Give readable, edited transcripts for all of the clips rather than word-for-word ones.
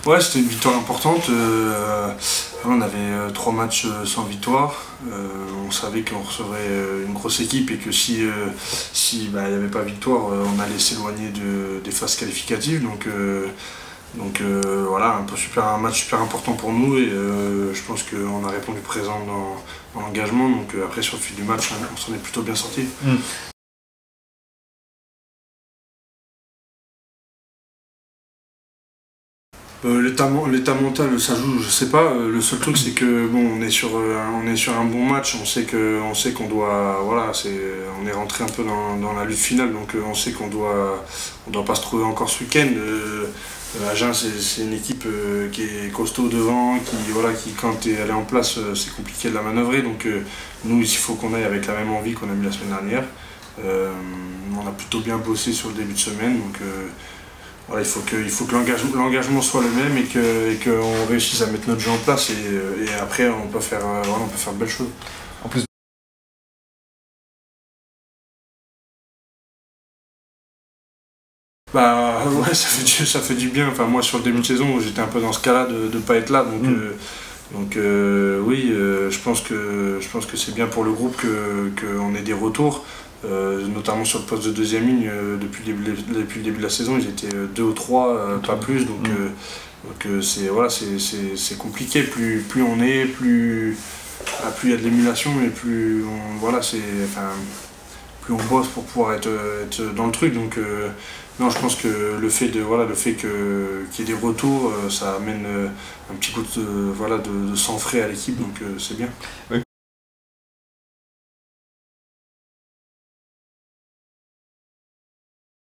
Ouais, c'était une victoire importante. On avait 3 matchs sans victoire. On savait qu'on recevrait une grosse équipe et que si il n'y avait pas victoire, on allait s'éloigner des phases qualificatives. Donc voilà, un match super important pour nous et je pense qu'on a répondu présent dans l'engagement. Donc après sur le fil du match, on s'en est plutôt bien sorti. L'état mental, ça joue, je sais pas. Le seul truc, c'est que bon, on est sur un bon match. On sait qu'on doit, voilà, on est rentré un peu dans la lutte finale, donc on sait qu'on doit pas se trouver encore ce week-end. Agen, c'est une équipe qui est costaud devant, qui quand elle est en place, c'est compliqué de la manœuvrer. Donc nous, il faut qu'on aille avec la même envie qu'on a mis la semaine dernière. On a plutôt bien bossé sur le début de semaine, donc. Voilà, il faut que l'engagement soit le même et qu'on réussisse à mettre notre jeu en place et après on peut faire de belles choses. En plus, bah ouais, ça fait du bien. Enfin moi sur le début de saison j'étais un peu dans ce cas-là de ne pas être là, donc oui, je pense que c'est bien pour le groupe qu'on ait des retours. Notamment sur le poste de deuxième ligne, depuis le début de la saison, ils étaient 2 ou 3, pas plus, donc c'est compliqué, plus on est, plus il y a de l'émulation et plus on bosse pour pouvoir être dans le truc. Donc non, je pense que le fait qu'il y ait des retours, ça amène un petit coup de sang frais à l'équipe, donc c'est bien. oui.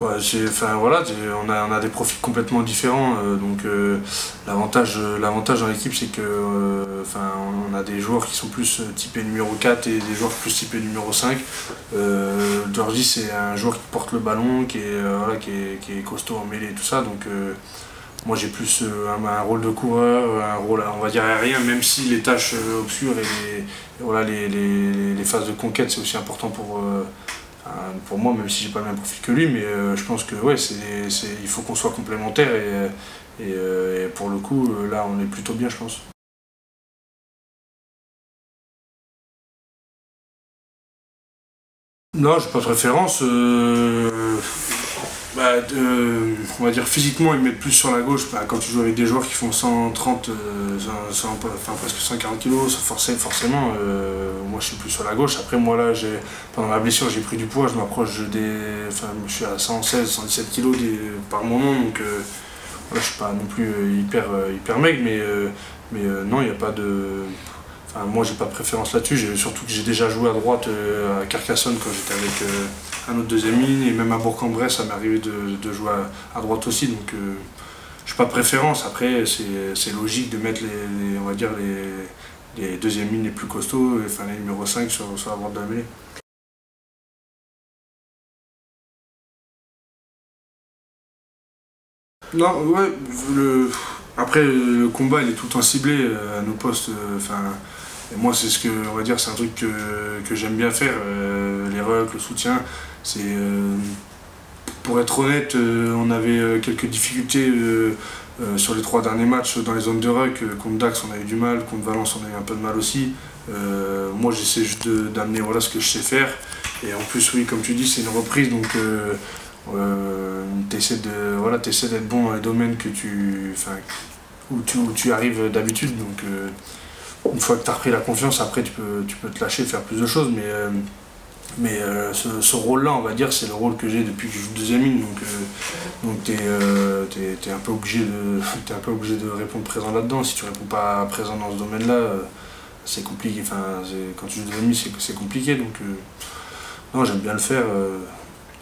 Ouais, on a des profils complètement différents, donc l'avantage dans l'équipe c'est que on a des joueurs qui sont plus typés numéro 4 et des joueurs plus typés numéro 5. Georgie c'est un joueur qui porte le ballon, qui est costaud en mêlée et tout ça, donc moi j'ai plus un rôle de coureur, un rôle on va dire aérien, même si les tâches obscures et les phases de conquête c'est aussi important pour moi, même si j'ai pas le même profil que lui, mais je pense que ouais, il faut qu'on soit complémentaires et pour le coup, là, on est plutôt bien, je pense. Non, j'ai pas de référence. On va dire physiquement, ils mettent plus sur la gauche. Quand tu joues avec des joueurs qui font 130, presque 140 kg, forcément, moi je suis plus sur la gauche. Après, moi là, pendant ma blessure, j'ai pris du poids, je m'approche je suis à 116, 117 kg par moment, donc voilà, je suis pas non plus hyper maigre, mais non, il n'y a pas de. Moi j'ai pas de préférence là-dessus, surtout que j'ai déjà joué à droite à Carcassonne quand j'étais avec un autre deuxième ligne et même à Bourg-en-Bresse ça m'est arrivé de jouer à droite aussi, donc je n'ai pas de préférence. Après c'est logique de mettre les deuxièmes lignes les plus costauds, les numéros 5 sur la droite de la mêlée. Non, ouais, après le combat il est tout le temps ciblé à nos postes. Et moi, c'est c'est un truc que j'aime bien faire, les rucks, le soutien. Pour être honnête, on avait quelques difficultés sur les 3 derniers matchs dans les zones de ruck. Contre Dax, on a eu du mal, contre Valence, on a eu un peu de mal aussi. Moi, j'essaie juste d'amener ce que je sais faire. Et en plus, oui, comme tu dis, c'est une reprise, donc tu essaies d'être bon dans les domaines où tu arrives d'habitude. Donc, une fois que tu as repris la confiance, après tu peux te lâcher, faire plus de choses, mais ce rôle-là, on va dire, c'est le rôle que j'ai depuis que je joue deuxième ligne, donc t'es un peu obligé de répondre présent là-dedans. Si tu réponds pas présent dans ce domaine-là, c'est compliqué. Quand tu joues deuxième ligne, c'est compliqué, donc non, j'aime bien le faire.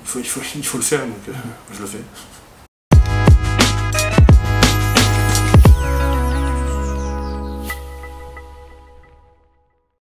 Il faut le faire, donc je le fais.